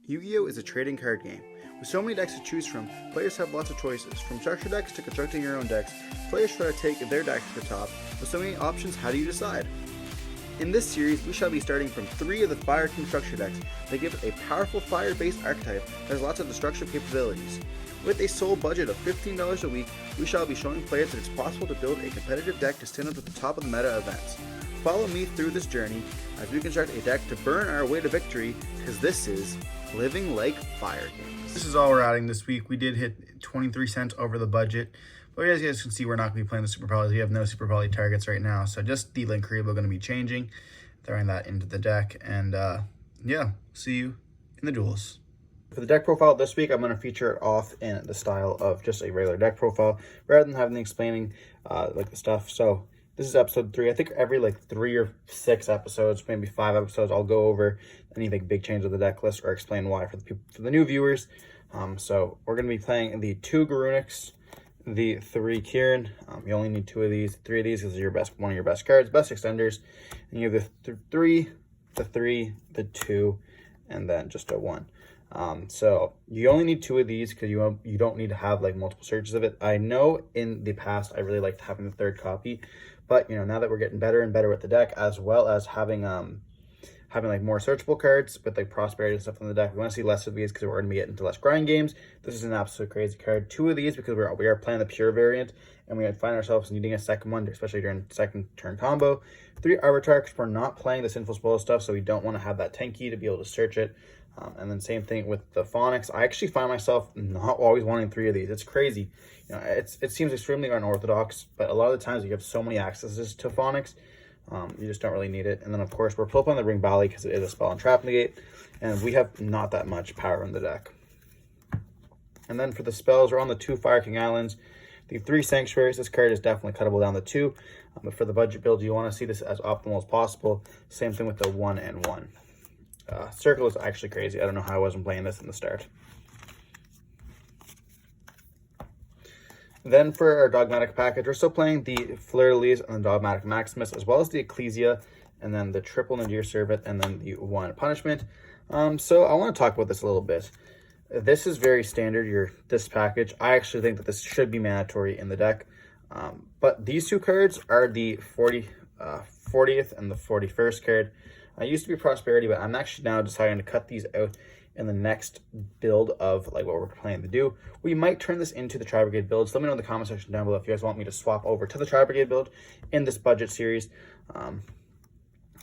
Yu-Gi-Oh! Is a trading card game. With so many decks to choose from, players have lots of choices. From structure decks to constructing your own decks, players try to take their deck to the top. With so many options, how do you decide? In this series, we shall be starting from 3 of the Fire King structure decks that give a powerful fire-based archetype that has lots of destructive capabilities. With a sole budget of $15 a week, we shall be showing players that it's possible to build a competitive deck to stand up at the top of the meta events. Follow me through this journey as we construct a deck to burn our way to victory, because this is Living Like Fire Kings. This is all we're adding this week. We did hit 23 cents over the budget, but as you guys can see, we're not going to be playing the Super Polys. We have no Super Poly targets right now, so just the Link Rebo going to be changing, throwing that into the deck, and yeah, see you in the duels. For the deck profile this week, I'm going to feature it off in the style of just a regular deck profile, rather than having explaining like the stuff. So this is episode 3. I think every like 3 or 6 episodes, maybe 5 episodes, I'll go over anything big change of the deck list or explain why for the people, for the new viewers. So we're going to be playing the 2 Garuniks, the 3 Kieran. You only need 2 of these. 3 of these is one of your best cards, best extenders. And you have the 3, the 3, the 2, and then just a 1. So you only need 2 of these because you don't need to have like multiple searches of it. I know in the past I really liked having the 3rd copy, but you know, now that we're getting better and better with the deck, as well as having like more searchable cards with like prosperity and stuff in the deck, we want to see less of these because we're going to be getting into less grind games. This is an absolute crazy card. 2 of these because we are playing the pure variant, and we find ourselves needing a second one, especially during second turn combo. 3 Arbiter because we're not playing the Sinful Spoil stuff, so we don't want to have that tanky to be able to search it. And then same thing with the Phonics. I actually find myself not always wanting 3 of these. It's crazy. You know, it seems extremely unorthodox, but a lot of the times you have so many accesses to Phonics, you just don't really need it. And then of course we're flipping the Ring Bali because it is a spell and trap negate, and we have not that much power in the deck. And then for the spells, we're on the 2 Fire King Islands, the 3 Sanctuaries. This card is definitely cuttable down to 2, but for the budget build, you want to see this as optimal as possible. Same thing with the 1 and 1. Circle is actually crazy. I don't know how I wasn't playing this in the start. Then for our Dogmatic package, we're still playing the Fleur-de-Lis and the Dogmatic Maximus, as well as the Ecclesia, and then the triple Nadir Servant, and then the 1 Punishment. So I want to talk about this a little bit. This is very standard, this package. I actually think that this should be mandatory in the deck. But these 2 cards are the 40th and the 41st card. I used to be Prosperity, but I'm actually now deciding to cut these out in the next build of like what we're planning to do. We might turn this into the Tri-Brigade build. So let me know in the comment section down below if you guys want me to swap over to the Tri-Brigade build in this budget series.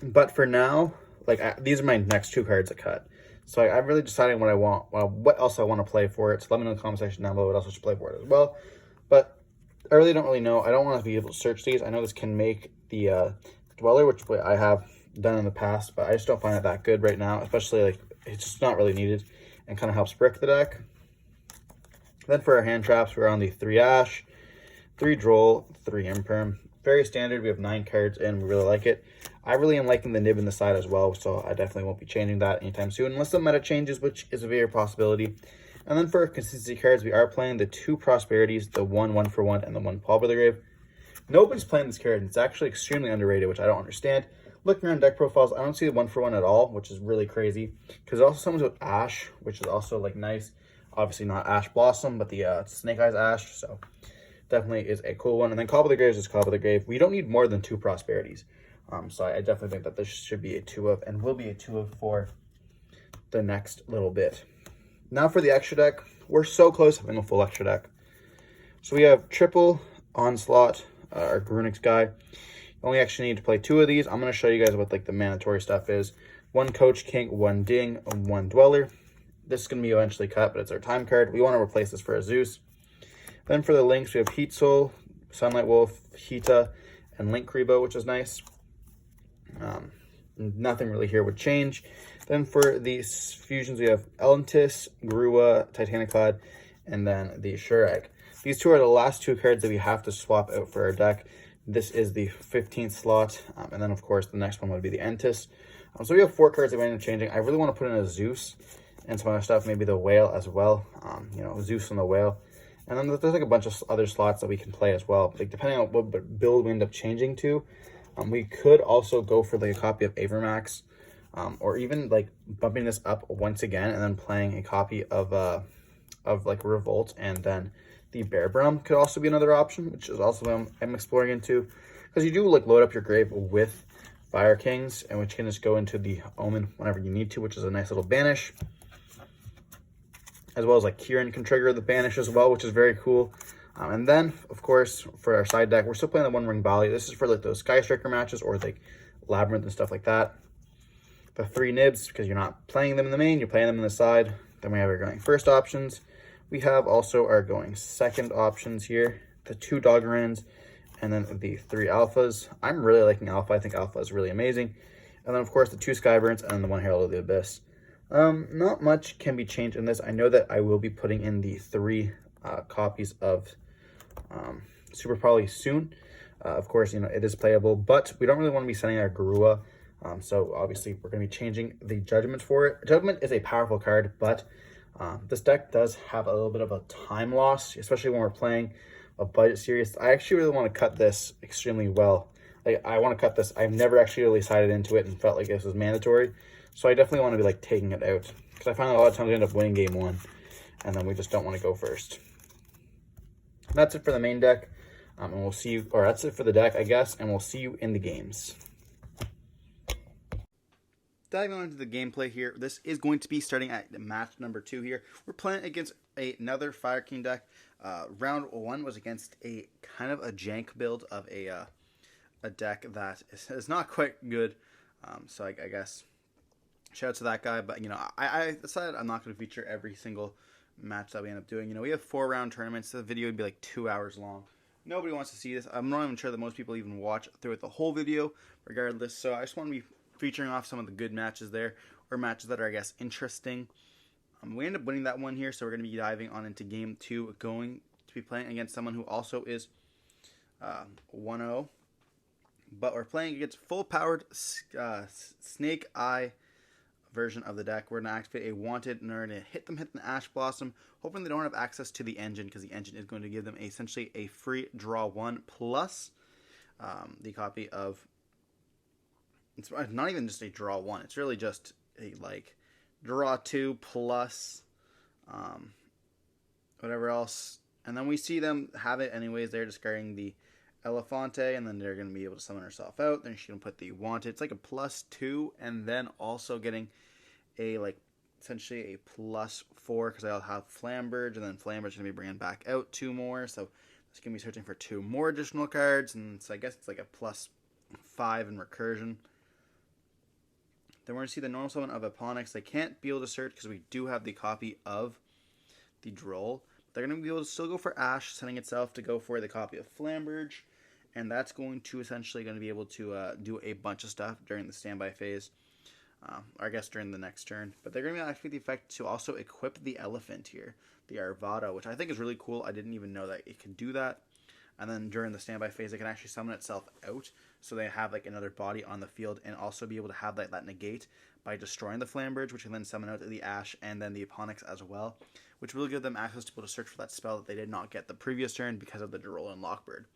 But for now, like these are my next 2 cards to cut. So I'm really deciding what I want, what else I want to play for it. So let me know in the comment section down below what else I should play for it as well. But I really don't know. I don't want to be able to search these. I know this can make the Dweller, which I have done in the past, but I just don't find it that good right now, especially like it's just not really needed and kind of helps brick the deck. Then for our hand traps, we're on the 3 Ash, 3 Droll, 3 Imperm. Very standard. We have 9 cards in. We really like it. I really am liking the nib in the side as well, so I definitely won't be changing that anytime soon unless the meta changes, which is a very possibility. And then for our consistency cards, we are playing the 2 Prosperities, the 1 for 1, and the 1 Paul by the Grave. Nobody's playing this card, and it's actually extremely underrated, which I don't understand. Looking around deck profiles, I don't see the 1 for 1 at all, which is really crazy. Because it also comes with Ash, which is also like nice. Obviously not Ash Blossom, but the Snake Eyes Ash. So definitely is a cool one. And then Call by the Grave is Call by the Grave. We don't need more than 2 Prosperities. So I definitely think that this should be a 2 of, and will be a 2 of for the next little bit. Now for the extra deck, we're so close to having a full extra deck. So we have triple Onslaught, our Garuniks guy. Only actually need to play 2 of these. I'm going to show you guys what like the mandatory stuff is. 1 Coach King, 1 Ding, and 1 Dweller. This is going to be eventually cut, but it's our time card. We want to replace this for a Zeus. Then for the links, we have Heat Soul, Sunlight Wolf, Hita, and Link Rebo, which is nice. Nothing really here would change. Then for these fusions, we have Elentis, Grua, Titaniclad, and then the Shurag. These 2 are the last 2 cards that we have to swap out for our deck. This is the 15th slot, and then of course the next one would be the Entis. So we have 4 cards that we're changing. I really want to put in a Zeus and some other stuff, maybe the Whale as well. You know, Zeus and the Whale. And then there's like a bunch of other slots that we can play as well. Like depending on what build we end up changing to, we could also go for like a copy of Avermax. or even like bumping this up once again and then playing a copy of like Revolt, and then the Bear Brum could also be another option, which is also what I'm exploring into, because you do like load up your grave with Fire Kings, and which can just go into the Omen whenever you need to, which is a nice little banish, as well as like Kieran can trigger the banish as well, which is very cool. And then, of course, for our side deck, we're still playing the One Ring Volley. This is for like those Sky Striker matches or like Labyrinth and stuff like that. The 3 nibs, because you're not playing them in the main, you're playing them in the side. Then we have our going first options. We have also our going second options here, the 2 Doggerins, and then the 3 Alphas. I'm really liking Alpha. I think Alpha is really amazing. And then, of course, the 2 Skyburns and then the 1 Herald of the Abyss. Not much can be changed in this. I know that I will be putting in the 3 copies of Super Poly soon. Of course, you know, it is playable, but we don't really want to be sending our Garua. So obviously we're going to be changing the Judgment for it. Judgment is a powerful card, but this deck does have a little bit of a time loss, especially when we're playing a budget series. I actually really want to cut this extremely well. Like, I want to cut this. I've never actually really sided into it and felt like this was mandatory. So I definitely want to be like taking it out, because I find a lot of times we end up winning game 1 and then we just don't want to go first. And that's it for the main deck. And we'll see you, or that's it for the deck, I guess, and we'll see you in the games. Diving into the gameplay here, this is going to be starting at match number 2 here. We're playing against another Fire King deck. Round 1 was against a kind of a jank build of a deck that is not quite good. So I guess shout out to that guy. But, you know, I decided I'm not going to feature every single match that we end up doing. You know, we have 4-round tournaments. The video would be like 2 hours long. Nobody wants to see this. I'm not even sure that most people even watch through it the whole video, regardless. So I just want to be featuring off some of the good matches there, or matches that are, I guess, interesting. We end up winning that one here, so we're going to be diving on into game 2, going to be playing against someone who also is 1-0. But we're playing against full-powered Snake Eye version of the deck. We're going to activate a Wanted, and we're going to hit them the Ash Blossom, hoping they don't have access to the engine, because the engine is going to give them essentially a free draw 1 plus the copy of... It's not even just a draw 1. It's really just a, like, draw 2 plus whatever else. And then we see them have it anyways. They're discarding the Elefante, and then they're going to be able to summon herself out. Then she's going to put the Wanted. It's like a +2, and then also getting a, like, essentially a +4, because I'll have Flamberge, and then Flamberge is going to be bringing back out 2 more. So it's going to be searching for 2 more additional cards, and so I guess it's like a +5 in recursion. Then we're going to see the normal summon of Eponyx. They can't be able to search because we do have the copy of the Droll. They're going to be able to still go for Ash, sending itself to go for the copy of Flamberge. And that's going to essentially going to be able to do a bunch of stuff during the standby phase. Or I guess during the next turn. But they're going to be activate the effect to also equip the Elephant here. The Arvada, which I think is really cool. I didn't even know that it could do that. And then during the standby phase, it can actually summon itself out, so they have like another body on the field, and also be able to have that negate by destroying the Flamberge, which can then summon out the Ash and then the Eponyx as well, which will give them access to be able to search for that spell that they did not get the previous turn because of the Droll and Lockbird.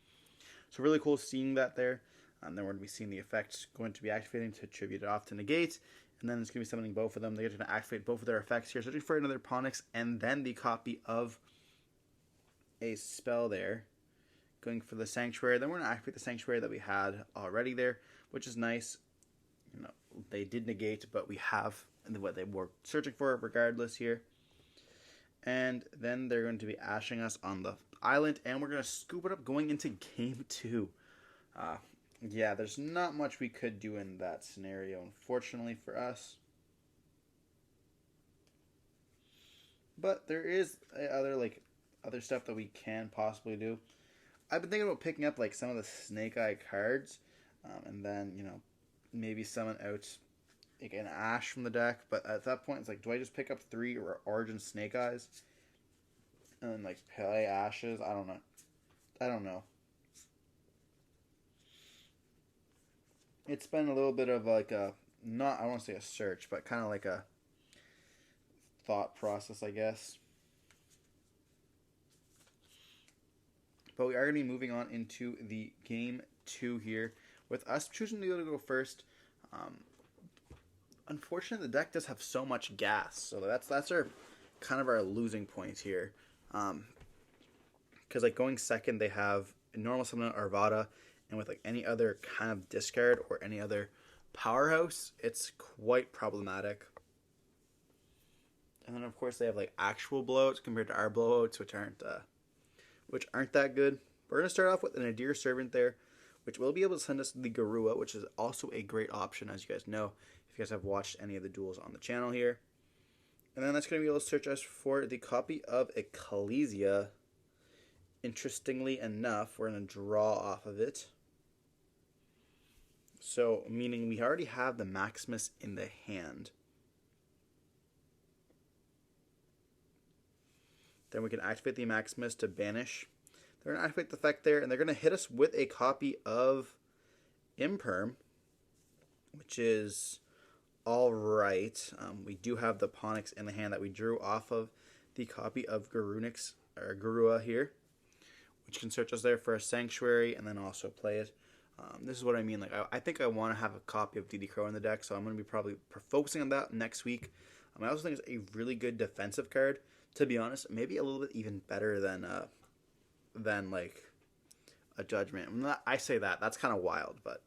So really cool seeing that there. And then we're going to be seeing the effects going to be activating to tribute it off to negate, and then it's going to be summoning both of them. They're going to activate both of their effects here, searching for another Eponyx, and then the copy of a spell there. Going for the Sanctuary. Then we're going to activate the Sanctuary that we had already there, which is nice. You know, they did negate, but we have what they were searching for regardless here. And then they're going to be ashing us on the island, and we're going to scoop it up going into game 2. Yeah, there's not much we could do in that scenario, unfortunately for us. But there is other stuff that we can possibly do. I've been thinking about picking up like some of the Snake Eye cards, and then, you know, maybe summon out like an Ash from the deck. But at that point, it's like, do I just pick up 3 Origin Snake Eyes and then like play Ashes? I don't know. It's been a little bit of like a, not, I don't want to say a search, but kind of like a thought process, I guess. But we are going to be moving on into the game 2 here, with us choosing to go first. unfortunately, the deck does have so much gas, so that's our kind of our losing point here. Because like going second, they have normal summon Arvada, and with like any other kind of discard or any other powerhouse, it's quite problematic. And then of course they have like actual blowouts compared to our blowouts, which aren't that good. We're gonna start off with an Nadir Servant there, which will be able to send us the Garua, which is also a great option, as you guys know, if you guys have watched any of the duels on the channel here. And then that's going to be able to search us for the copy of Ecclesia. Interestingly enough, we're going to draw off of it. So, meaning we already have the Maximus in the hand. Then we can activate the Maximus to banish. They're going to activate the effect there, and they're going to hit us with a copy of Imperm, which is all right. We do have the Ponix in the hand that we drew off of the copy of Garua here, which can search us there for a Sanctuary and then also play it. This is what I mean. Like I think I want to have a copy of DD Crow in the deck, so I'm going to be probably focusing on that next week. I also think it's a really good defensive card. To be honest, maybe a little bit even better than like a Judgment. I say that's kind of wild, but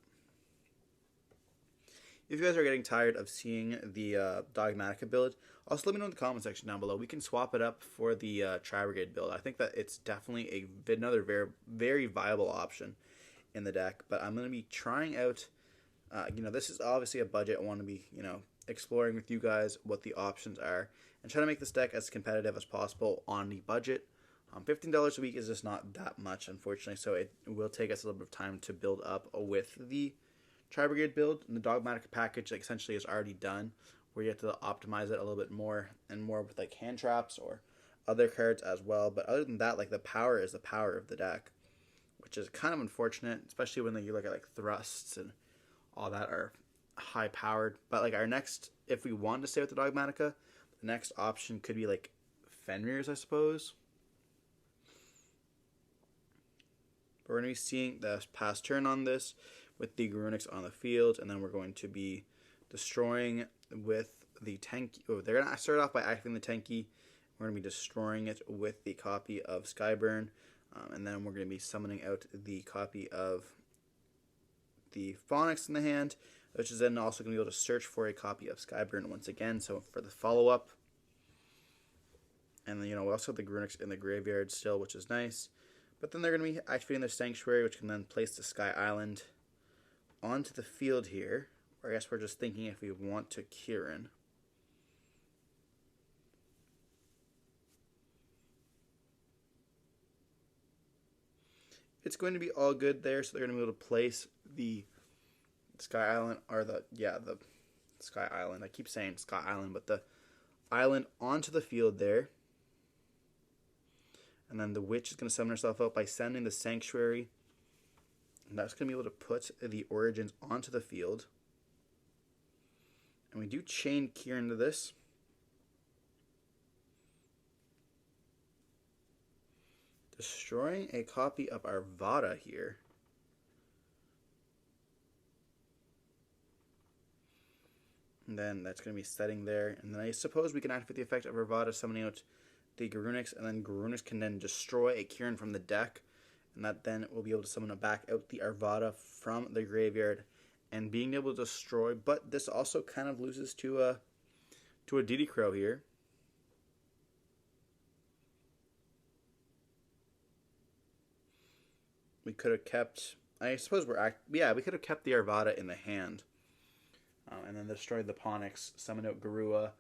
if you guys are getting tired of seeing the Dogmatica build, also let me know in the comment section down below. We can swap it up for the Tri-Brigade build. I think that it's definitely another very, very viable option in the deck. But I'm going to be trying out, this is obviously a budget. I want to be, exploring with you guys what the options are and try to make this deck as competitive as possible on the budget. $15 a week is just not that much, unfortunately, so it will take us a little bit of time to build up with the Tri-Brigade build. And the Dogmatic package essentially is already done, where you have to optimize it a little bit more and more with like hand traps or other cards as well. But other than that, like the power is the power of the deck, which is kind of unfortunate, especially when you look at like thrusts and all that are high powered. But like our next, if we want to stay with the Dogmatica, the next option could be like Fenrir's, I suppose. But we're going to be seeing the past turn on this with the Garunix on the field, and then we're going to be destroying with the Tenki. Oh, they're going to start off by activating the Tenki. We're going to be destroying it with the copy of Skyburn, and then we're going to be summoning out the copy of the Phonix in the hand, which is then also going to be able to search for a copy of Skyburn once again, so for the follow-up. And then, we also have the Garunix in the graveyard still, which is nice. But then they're going to be activating their Sanctuary, which can then place the Sky Island onto the field here. Or I guess we're just thinking if we want to Kieran. It's going to be all good there, so they're going to be able to place the Sky Island, or the Sky Island. I keep saying Sky Island, but the island onto the field there. And then the Witch is going to summon herself out by sending the Sanctuary. And that's going to be able to put the Origins onto the field. And we do chain Kieran to this. Destroying a copy of Arvada here. And then that's going to be setting there. And then I suppose we can activate the effect of Arvada, summoning out the Garunix, and then Garunix can then destroy a Kieran from the deck, and that then will be able to summon back out the Arvada from the graveyard and being able to destroy. But this also kind of loses to a DD Crow here. We could have kept, I suppose we could have kept the Arvada in the hand, and then destroyed the Ponix, summon out Garua,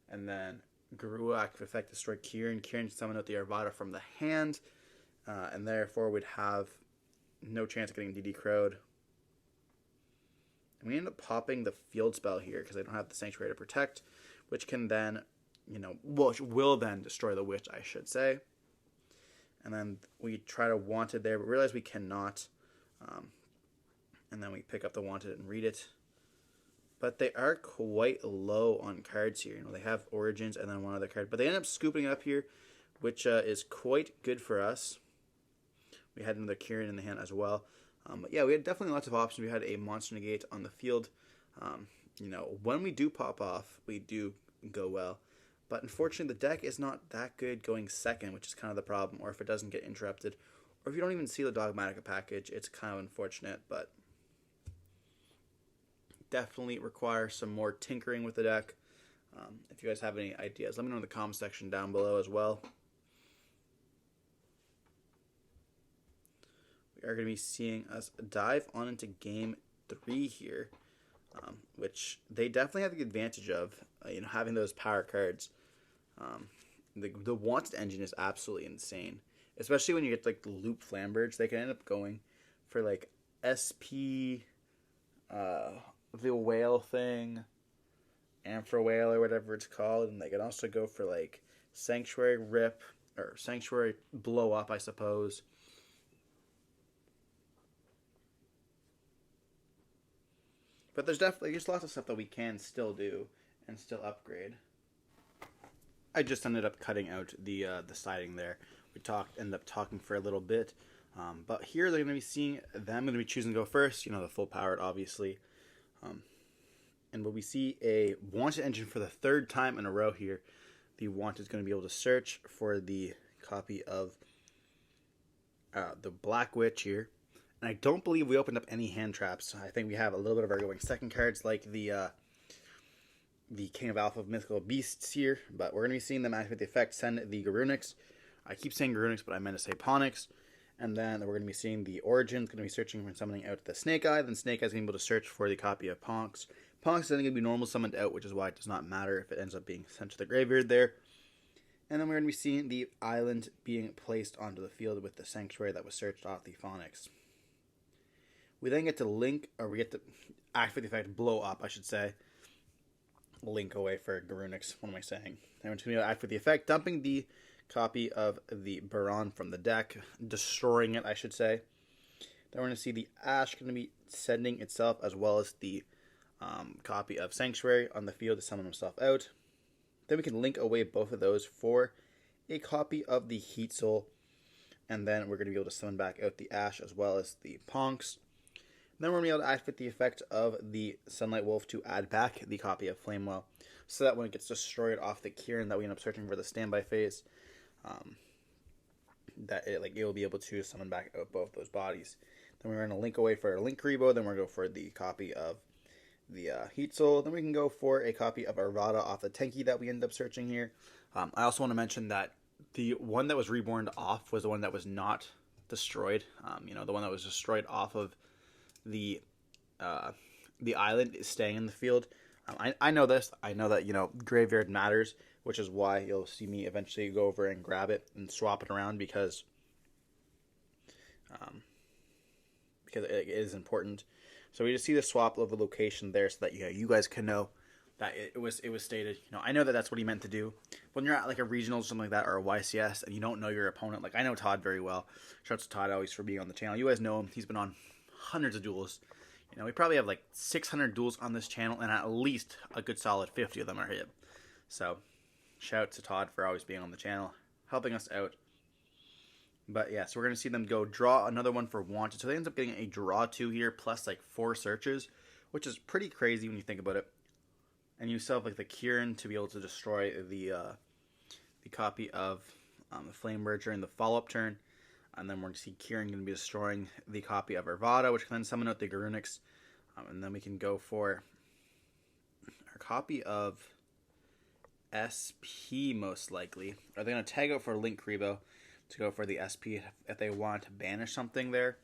and then Garua active effect destroy Kieran. Kieran summon out the Arvada from the hand, and therefore would have no chance of getting DD Crowed. And we end up popping the field spell here because they don't have the Sanctuary to protect, which can then, which will then destroy the Witch, I should say. And then we try to want it there, but realize we cannot. And then we pick up the wanted and read it. But they are quite low on cards here. They have Origins and then one other card. But they end up scooping it up here, which is quite good for us. We had another Kieran in the hand as well. But yeah, we had definitely lots of options. We had a Monster Negate on the field. when we do pop off, we do go well. But unfortunately, the deck is not that good going second, which is kind of the problem. Or if it doesn't get interrupted, or if you don't even see the Dogmatica package, it's kind of unfortunate. But definitely requires some more tinkering with the deck. If you guys have any ideas, let me know in the comment section down below as well. We are going to be seeing us dive on into game 3 here, which they definitely have the advantage of, having those power cards. The wanted engine is absolutely insane, especially when you get like the loop Flamberge. They can end up going for like SP, the whale thing, Amphra whale or whatever it's called, and they can also go for like Sanctuary Rip or Sanctuary Blow Up, I suppose. But there's lots of stuff that we can still do and still upgrade. I just ended up cutting out the siding there. Ended up talking for a little bit. But here they're going to be seeing them. I'm going to be choosing to go first. The full powered, obviously. And when we see a wanted engine for the 3rd time in a row here, the wanted is going to be able to search for the copy of the Black Witch here. And I don't believe we opened up any hand traps. I think we have a little bit of our going second cards, like the King of Alpha Mythical Beasts here. But we're going to be seeing them activate the effect, send the Garunix. I keep saying Garunix, but I meant to say Ponix. And then we're going to be seeing the Origin's going to be searching for summoning out the Snake Eye. Then Snake Eye is going to be able to search for the copy of Ponx. Ponx is then going to be normal summoned out, which is why it does not matter if it ends up being sent to the graveyard there. And then we're going to be seeing the island being placed onto the field with the Sanctuary that was searched off the Phonix. We then get to link, or we get to activate the effect, blow up, I should say. Link away for Garunix, what am I saying? And we're just going to activate the effect, dumping the copy of the Baron from the deck, destroying it, I should say. Then we're going to see the Ash going to be sending itself, as well as the copy of Sanctuary on the field to summon himself out. Then we can link away both of those for a copy of the Heat Soul. And then we're going to be able to summon back out the Ash as well as the Ponx. Then we're going to be able to activate the effect of the Sunlight Wolf to add back the copy of Flamewell, so that when it gets destroyed off the Kieran that we end up searching for the standby phase, that it will be able to summon back out both those bodies. Then we're going to link away for a Link Rebo. Then we're going to go for the copy of the Heat Soul. Then we can go for a copy of Arvada off the Tenki that we end up searching here. I also want to mention that the one that was reborn off was the one that was not destroyed. The one that was destroyed off of the island is staying in the field. I know this. I know that graveyard matters, which is why you'll see me eventually go over and grab it and swap it around because it is important. So we just see the swap of the location there, so that you guys can know that it was stated. I know that that's what he meant to do. When you're at like a regional or something like that, or a YCS, and you don't know your opponent, like I know Todd very well. Shouts to Todd always for being on the channel. You guys know him. He's been on hundreds of duels. We probably have like 600 duels on this channel, and at least a good solid 50 of them are him. So shout to Todd for always being on the channel, helping us out. But yeah, so we're going to see them go draw another one for Wanted. So they end up getting a draw 2 here, plus like 4 searches, which is pretty crazy when you think about it. And you still have like the Kieran to be able to destroy the copy of the Flamebird during the follow-up turn. And then we're going to see Kieran going to be destroying the copy of Arvada, which can then summon out the Garunix. And then we can go for our copy of SP, most likely. Are they going to tag out for Link Rebo to go for the SP if they want to banish something there?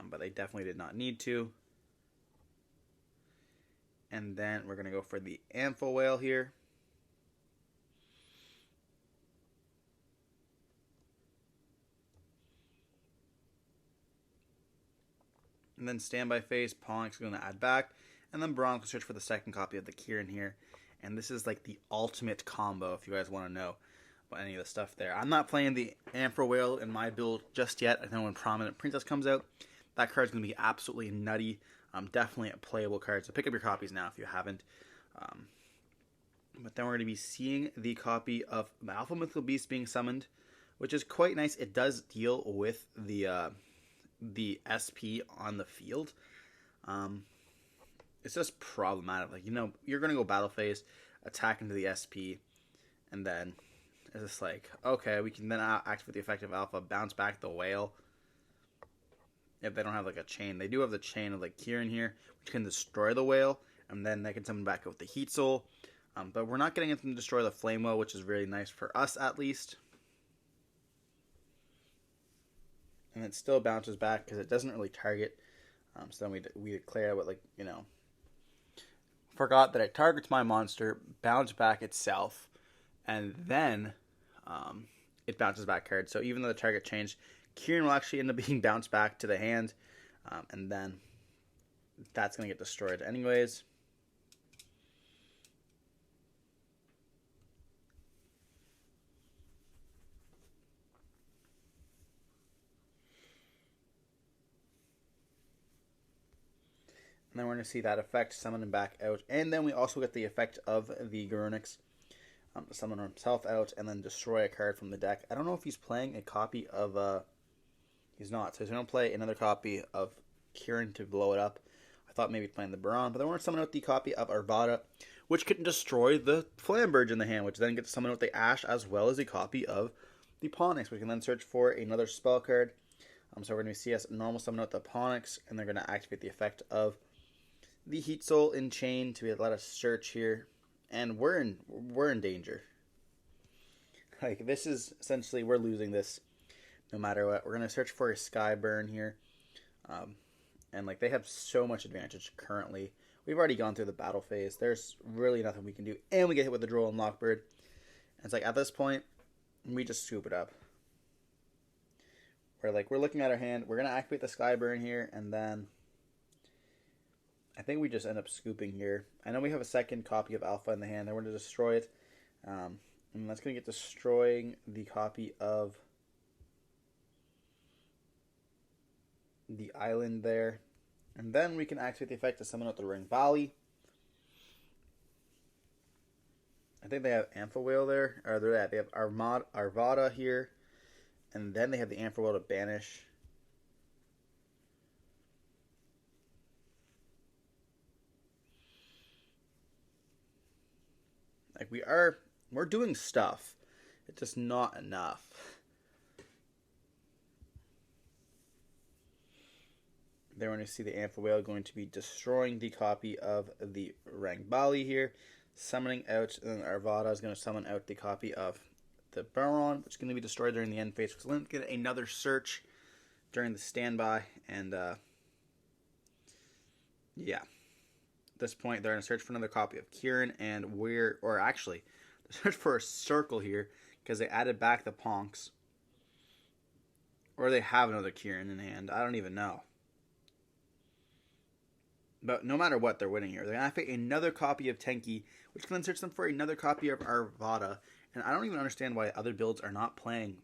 But they definitely did not need to. And then we're going to go for the Ampho Whale here. And then standby phase, Ponx is going to add back. And then Bronx will search for the second copy of the Kieran here. And this is like the ultimate combo if you guys want to know about any of the stuff there. I'm not playing the Ampho Whale in my build just yet. I know when Prominent Princess comes out, that card's going to be absolutely nutty. Definitely a playable card. So pick up your copies now if you haven't. But then we're going to be seeing the copy of the Alpha Mythical Beast being summoned, which is quite nice. It does deal with the SP on the field. it's just problematic. Like, you're going to go battle phase, attack into the SP, and then it's just like, okay, we can then activate the effective alpha, bounce back the whale. If they don't have like a chain, they do have the chain of like Kieran here, which can destroy the whale, and then they can summon back with the heat soul. But we're not getting it to destroy the flame whale, which is really nice for us at least. And it still bounces back because it doesn't really target. So then we declare what, like, forgot that it targets my monster, bounce back itself, and then it bounces back cards. So even though the target changed, Kieran will actually end up being bounced back to the hand, and then that's going to get destroyed anyways. And then we're going to see that effect summon him back out. And then we also get the effect of the Garunix. Summon himself out and then destroy a card from the deck. I don't know if he's playing a copy of... he's not. So he's going to play another copy of Kieran to blow it up. I thought maybe playing the Baron. But then we're going to summon out the copy of Arvada, which can destroy the Flamberge in the hand, which then gets to summon out the Ash as well as a copy of the Ponix. We can then search for another spell card. So we're going to see us normal summon out the Ponix, and they're going to activate the effect of the Heat Soul in Chain to let us search here, and we're in danger. Like, this is essentially, we're losing this no matter what. We're gonna search for a Skyburn here, and like, they have so much advantage currently. We've already gone through the battle phase. There's really nothing we can do, and we get hit with the Droll and Lockbird. And it's like, at this point, we just scoop it up. We're looking at our hand. We're gonna activate the Skyburn here, and then I think we just end up scooping here. I know we have a second copy of Alpha in the hand. Then we're going to destroy it. And that's going to get destroying the copy of the island there. And then we can activate the effect to summon out the Ring Valley. I think they have Amphiwhale there. Or they have Arvada here. And then they have the Amphiwhale to banish. Like, we're doing stuff. It's just not enough. Then we're going to see the Amphiwhale going to be destroying the copy of the Rangbali here, summoning out, and then Arvada is going to summon out the copy of the Baron, which is going to be destroyed during the end phase. So let's get another search during the standby, and yeah. At this point, they're going to search for another copy of Kieran, and search for a Circle here, because they added back the Ponks. Or they have another Kieran in hand. I don't even know. But no matter what, they're winning here. They're going to activate another copy of Tenki, which can then search them for another copy of Arvada. And I don't even understand why other builds are not playing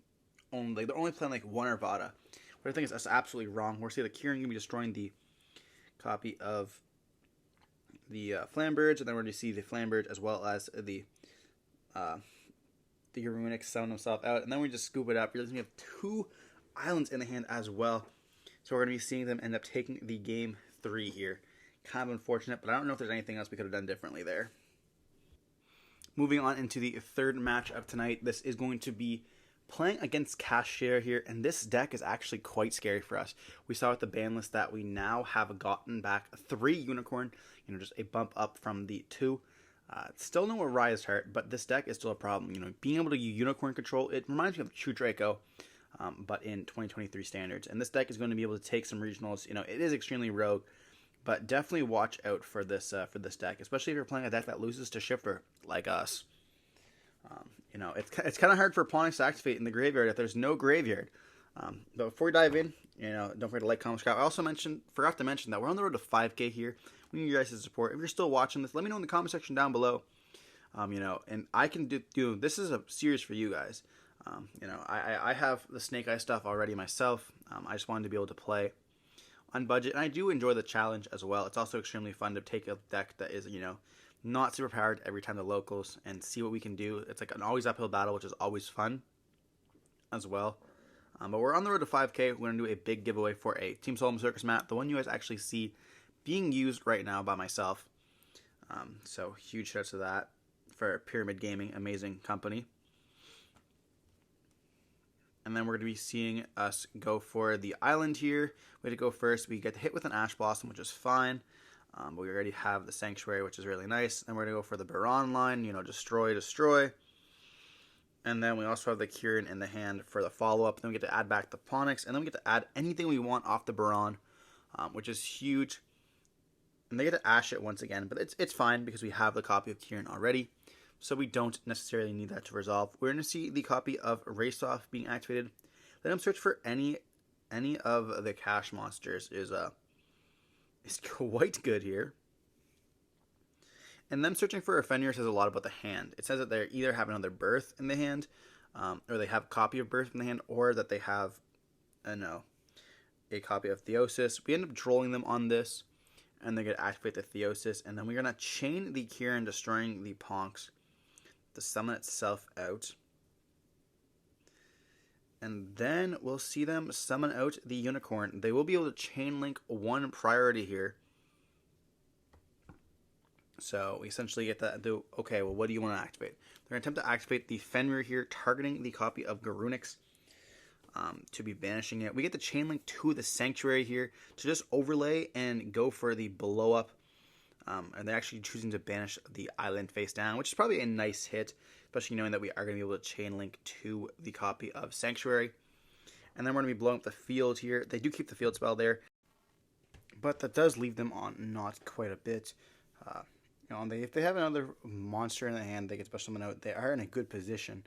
only. They're only playing like one Arvada. What I think is that's absolutely wrong. We're seeing the Kieran going to be destroying the copy of the Flamberge, and then we're going to see the Flamberge as well as the Runix summon himself out, and then we just scoop it up. Realizing we have two islands in the hand as well, so we're going to be seeing them end up taking the game 3 here. Kind of unfortunate, but I don't know if there's anything else we could have done differently there. Moving on into the third match of tonight, this is going to be playing against Kashtira here, and this deck is actually quite scary for us. We saw with the ban list that we now have gotten back 3 Unicorn, just a bump up from the 2. Still no Arias Heart, but this deck is still a problem. Being able to use Unicorn control, it reminds me of True Draco, but in 2023 standards. And this deck is going to be able to take some regionals. It is extremely rogue, but definitely watch out for this deck, especially if you're playing a deck that loses to Shifter like us. It's kind of hard for opponents to activate in the graveyard if there's no graveyard. But before we dive in, don't forget to like, comment, subscribe. I also forgot to mention that we're on the road to 5K here. We need your guys' support. If you're still watching this, let me know in the comment section down below. And I can do this is a series for you guys. I have the Snake Eye stuff already myself. I just wanted to be able to play on budget, and I do enjoy the challenge as well. It's also extremely fun to take a deck that is, not super powered every time the locals and see what we can do. It's like an always uphill battle, which is always fun as well. But we're on the road to 5K. We're going to do a big giveaway for a Team Solemn Circus map, the one you guys actually see being used right now by myself. So huge shout out to that for Pyramid Gaming, amazing company. And then we're going to be seeing us go for the island here. We had to go first. We get hit with an Ash Blossom, which is fine. But we already have the Sanctuary, which is really nice. Then we're going to go for the Baron line, destroy, destroy. And then we also have the Kieran in the hand for the follow-up. Then we get to add back the Ponyx. And then we get to add anything we want off the Baron, which is huge. And they get to Ash it once again. But it's fine because we have the copy of Kieran already. So we don't necessarily need that to resolve. We're going to see the copy of Race Off being activated. Let him search for any of the cash monsters is quite good here. And them searching for a Fenrir says a lot about the hand. It says that they either have another Birth in the hand, or they have a copy of Birth in the hand, or that they have a copy of Theosis. We end up trolling them on this, and they're going to activate the Theosis, and then we're going to chain the Kieran, destroying the Ponks to summon itself out. And then we'll see them summon out the Unicorn. They will be able to chain link one priority here. So we essentially get to do, okay, well, what do you want to activate? They're going to attempt to activate the Fenrir here, targeting the copy of Garunix to be banishing it. We get the chain link to the Sanctuary here to just overlay and go for the blow up. And they're actually choosing to banish the island face down, which is probably a nice hit, especially knowing that we are going to be able to chain link to the copy of Sanctuary. And then we're going to be blowing up the field here. They do keep the field spell there, but that does leave them on not quite a bit. If they have another monster in the hand, they get special summon out. They are in a good position,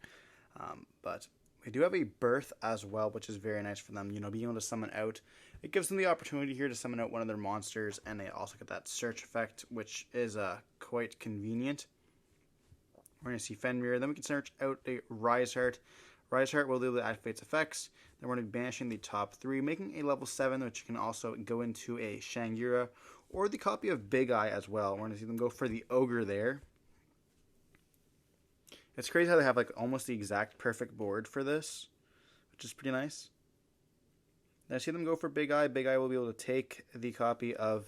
but we do have a Birth as well, which is very nice for them. Being able to summon out, it gives them the opportunity here to summon out one of their monsters, and they also get that search effect, which is quite convenient. We're going to see Fenrir. Then we can search out a Rise Heart. Rise Heart will be able to activate its effects. Then we're going to be banishing the top 3, making a level 7, which can also go into a Shangira or the copy of Big Eye as well. We're going to see them go for the Ogre there. It's crazy how they have almost the exact perfect board for this, which is pretty nice. Then I see them go for Big Eye. Big Eye will be able to take the copy of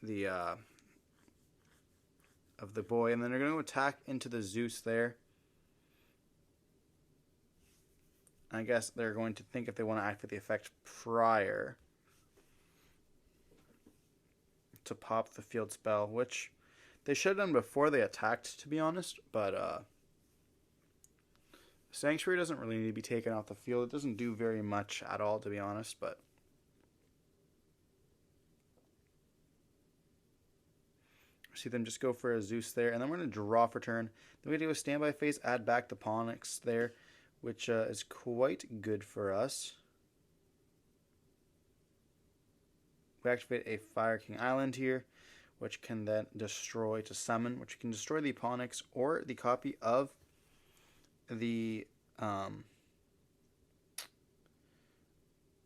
the boy, and then they're going to attack into the Zeus there. I guess they're going to think if they want to activate the effect prior to pop the field spell, which they should have done before they attacked, to be honest. But Sanctuary doesn't really need to be taken off the field. It doesn't do very much at all, to be honest. But see them just go for a Zeus there, and then we're going to draw for turn. Then we do a standby phase, add back the Ponyx there, which is quite good for us. We activate a Fire King Island here, which can then destroy to summon, which can destroy the Ponyx or the copy of the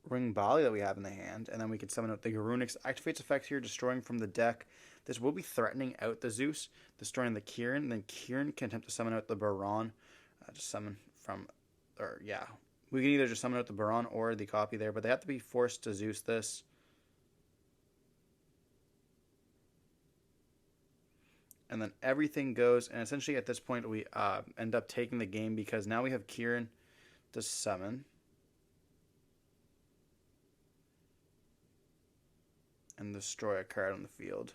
Ring Bali that we have in the hand, and then we can summon out the Garunix. Activates effect here, destroying from the deck. This will be threatening out the Zeus, destroying the Kieran. Then Kieran can attempt to summon out the Baron. Just summon from, we can either just summon out the Baron or the copy there, but they have to be forced to Zeus this. And then everything goes, and essentially at this point we end up taking the game because now we have Kieran to summon. And destroy a card on the field.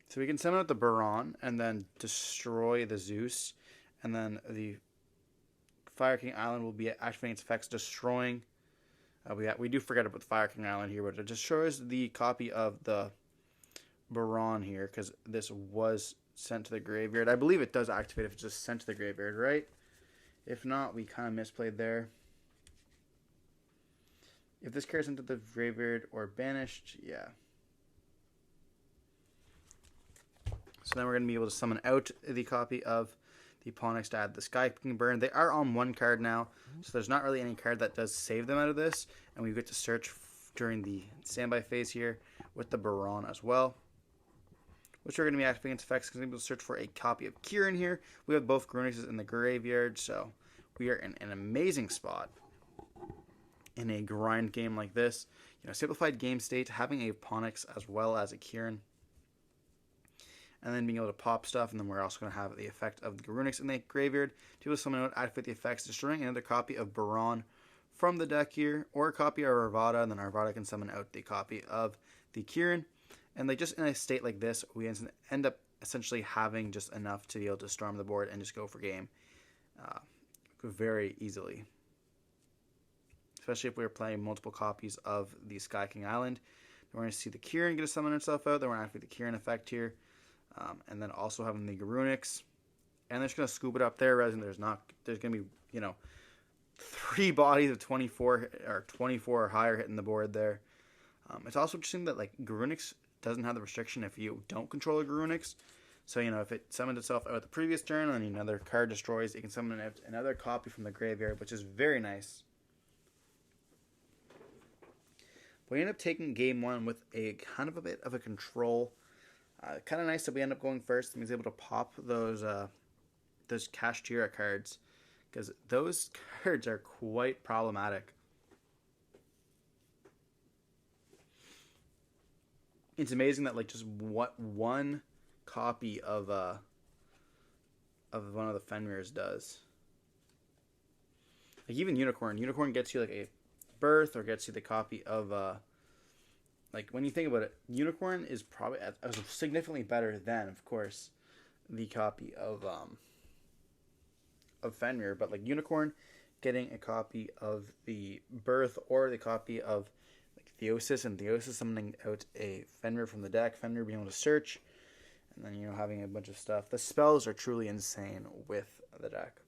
So we can summon out the Baron and then destroy the Zeus. And then the Fire King Island will be activating its effects, destroying. We do forget about the Fire King Island here, but it destroys the copy of the Baron here because this was sent to the graveyard. I believe it does activate if it's just sent to the graveyard, right? If not, we kind of misplayed there. If this card's into the graveyard or banished, yeah. So then we're going to be able to summon out the copy of the Ponyx to add the Sky King Burn. They are on one card now, so there's not really any card that does save them out of this. And we get to search during the standby phase here with the Baron as well, which we're going to be activating its effects because we're able to search for a copy of Kieran here. We have both Garunixes in the graveyard, so we are in an amazing spot. in a grind game like this. Simplified game state, having a Ponix as well as a Kieran, and then being able to pop stuff, and then we're also going to have the effect of the Garunix in the graveyard to be able to summon out, activate the effects, destroying another copy of Baron from the deck here, or a copy of Arvada, and then Arvada can summon out the copy of the Kieran. And just in a state like this, we end up essentially having just enough to be able to storm the board and just go for game very easily. Especially if we were playing multiple copies of the Sky King Island. Then we're going to see the Kieran get to summon itself out. Then we're going to activate the Kieran effect here. And then also having the Garunix. And they're just going to scoop it up there, rather than there's going to be, 3 bodies of 24 or higher hitting the board there. It's also interesting that Garunix doesn't have the restriction if you don't control a Garunix. So, if it summoned itself out the previous turn and another card destroys, it can summon out another copy from the graveyard, which is very nice. We end up taking game 1 with a kind of a bit of a control. Kind of nice that we end up going first and he's able to pop those Kashtira cards, because those cards are quite problematic. It's amazing that just one copy of one of the Fenrirs does. Even Unicorn gets you a birth, or gets you the copy of when you think about it, Unicorn is probably significantly better than, of course, the copy of Fenrir. But Unicorn getting a copy of the birth, or the copy of Theosis, and Theosis summoning out a Fenrir from the deck, Fenrir being able to search, and then having a bunch of stuff. The spells are truly insane with the deck.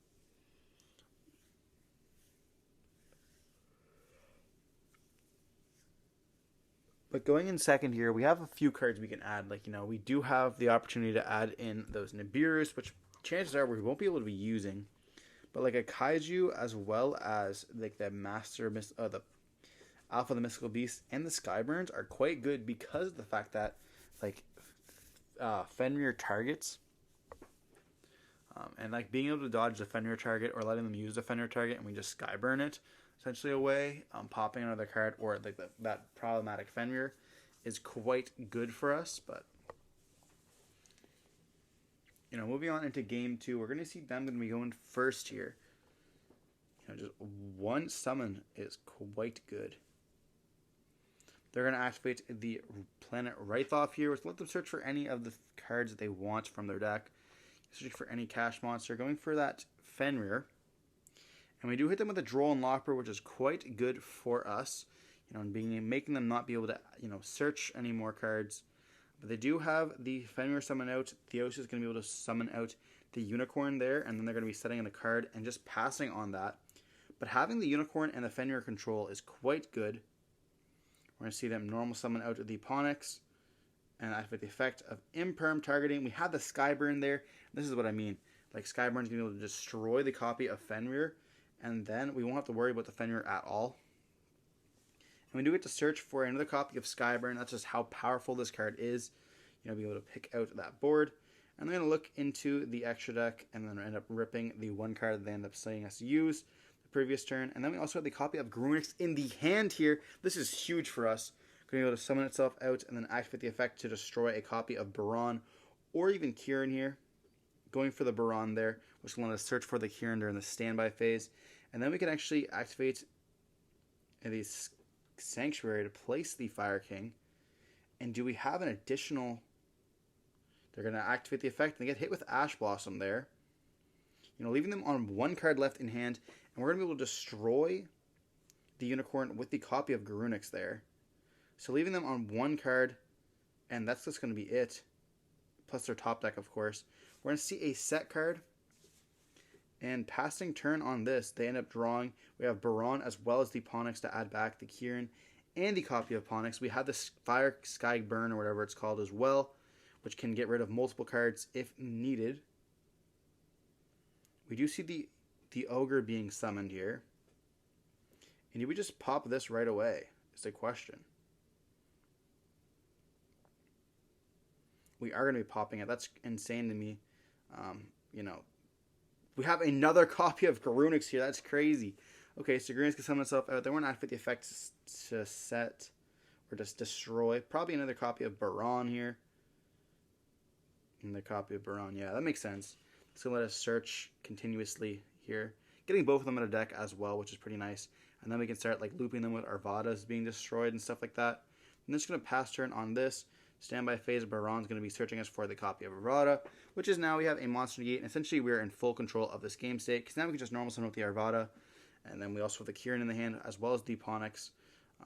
But going in second here, we have a few cards we can add. We do have the opportunity to add in those Nibiru's, which chances are we won't be able to be using. But a Kaiju, as well as the Master, the Alpha the Mystical Beast, and the Skyburns are quite good, because of the fact that Fenrir targets, and being able to dodge the Fenrir target, or letting them use the Fenrir target, and we just Skyburn it essentially away, popping another card, or that problematic Fenrir is quite good for us. But moving on into game 2, we're going to see them going to be going first here. Just one summon is quite good. They're going to activate the Planet Rythoff here, which let them search for any of the cards that they want from their deck. Searching for any cash monster, going for that Fenrir. And we do hit them with a Droll and Lopper, which is quite good for us, and making them not be able to, search any more cards. But they do have the Fenrir summon out. Theos is going to be able to summon out the Unicorn there, and then they're going to be setting in a card and just passing on that. But having the Unicorn and the Fenrir control is quite good. We're going to see them normal summon out the Ponix and activate the effect of Imperm targeting. We have the Skyburn there. This is what I mean. Skyburn is going to be able to destroy the copy of Fenrir, and then we won't have to worry about the Fenrir at all. And we do get to search for another copy of Skyburn. That's just how powerful this card is. Be able to pick out that board. And they're going to look into the extra deck, and then end up ripping the one card that they end up saying us to use the previous turn. And then we also have the copy of Grunix in the hand here. This is huge for us. Going to be able to summon itself out and then activate the effect to destroy a copy of Baron, or even Kieran here. Going for the Baron there, which will let us search for the Kieran during the standby phase. And then we can actually activate the Sanctuary to place the Fire King. And do we have an additional... They're going to activate the effect, and they get hit with Ash Blossom there. Leaving them on one card left in hand. And we're going to be able to destroy the Unicorn with the copy of Garunix there. So leaving them on one card, and that's just going to be it. Plus their top deck, of course. We're going to see a set card. And passing turn on this, they end up drawing. We have Baron as well as the Ponix to add back the Kieran and the copy of Ponix. We have the Fire Sky Burn, or whatever it's called, as well, which can get rid of multiple cards if needed. We do see the Ogre being summoned here. And do we just pop this right away? Is the question. We are going to be popping it. That's insane to me. We have another copy of Garunix here. That's crazy. Okay, so Greens can summon itself out. They weren't activate the effect to set or just destroy. Probably another copy of Baron here. Another copy of Baron. Yeah, that makes sense. It's going to let us search continuously here. Getting both of them in a deck as well, which is pretty nice. And then we can start like looping them with Arvadas being destroyed and stuff like that. I'm just going to pass turn on this. Standby phase, Baron's going to be searching us for the copy of Arvada, which is now we have a monster negate. And essentially, we're in full control of this game state, because now we can just normal summon with the Arvada. And then we also have the Kieran in the hand, as well as Deeponics.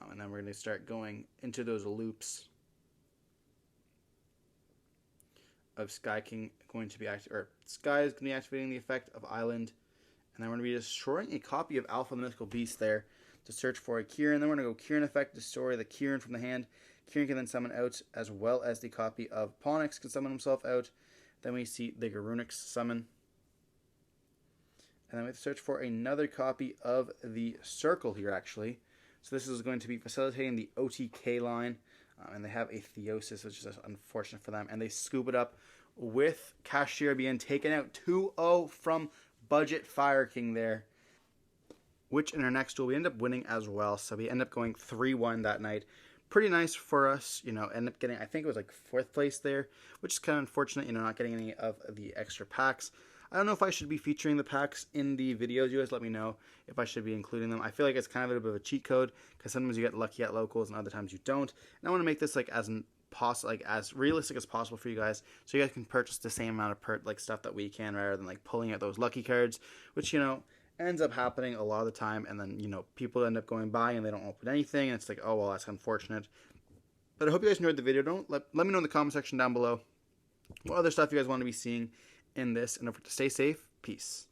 And then we're going to start going into those loops of Sky King going to be Sky is going to be activating the effect of Island. And then we're going to be destroying a copy of Alpha the Mythical Beast there to search for a Kieran. Then we're going to go Kieran effect, destroy the Kieran from the hand. Kieran can then summon out, as well as the copy of Ponix can summon himself out. Then we see the Garunix summon. And then we have to search for another copy of the Circle here, actually. So this is going to be facilitating the OTK line. And they have a Theosis, which is unfortunate for them. And they scoop it up with Kashtira being taken out 2-0 from Budget Fire King there. Which in our next duel, we end up winning as well. So we end up going 3-1 that night. Pretty nice for us, end up getting, I think it was like 4th place there, which is kind of unfortunate, not getting any of the extra packs. I don't know if I should be featuring the packs in the videos. You guys let me know if I should be including them. I feel like it's kind of a bit of a cheat code, because sometimes you get lucky at locals and other times you don't. And I want to make this like as realistic as possible for you guys, so you guys can purchase the same amount of stuff that we can, rather than like pulling out those lucky cards, which ends up happening a lot of the time, and then people end up going by and they don't open anything, and it's like, oh well, that's unfortunate. But I hope you guys enjoyed the video. Let me know in the comment section down below what other stuff you guys want to be seeing in this, and don't forget to stay safe. Peace.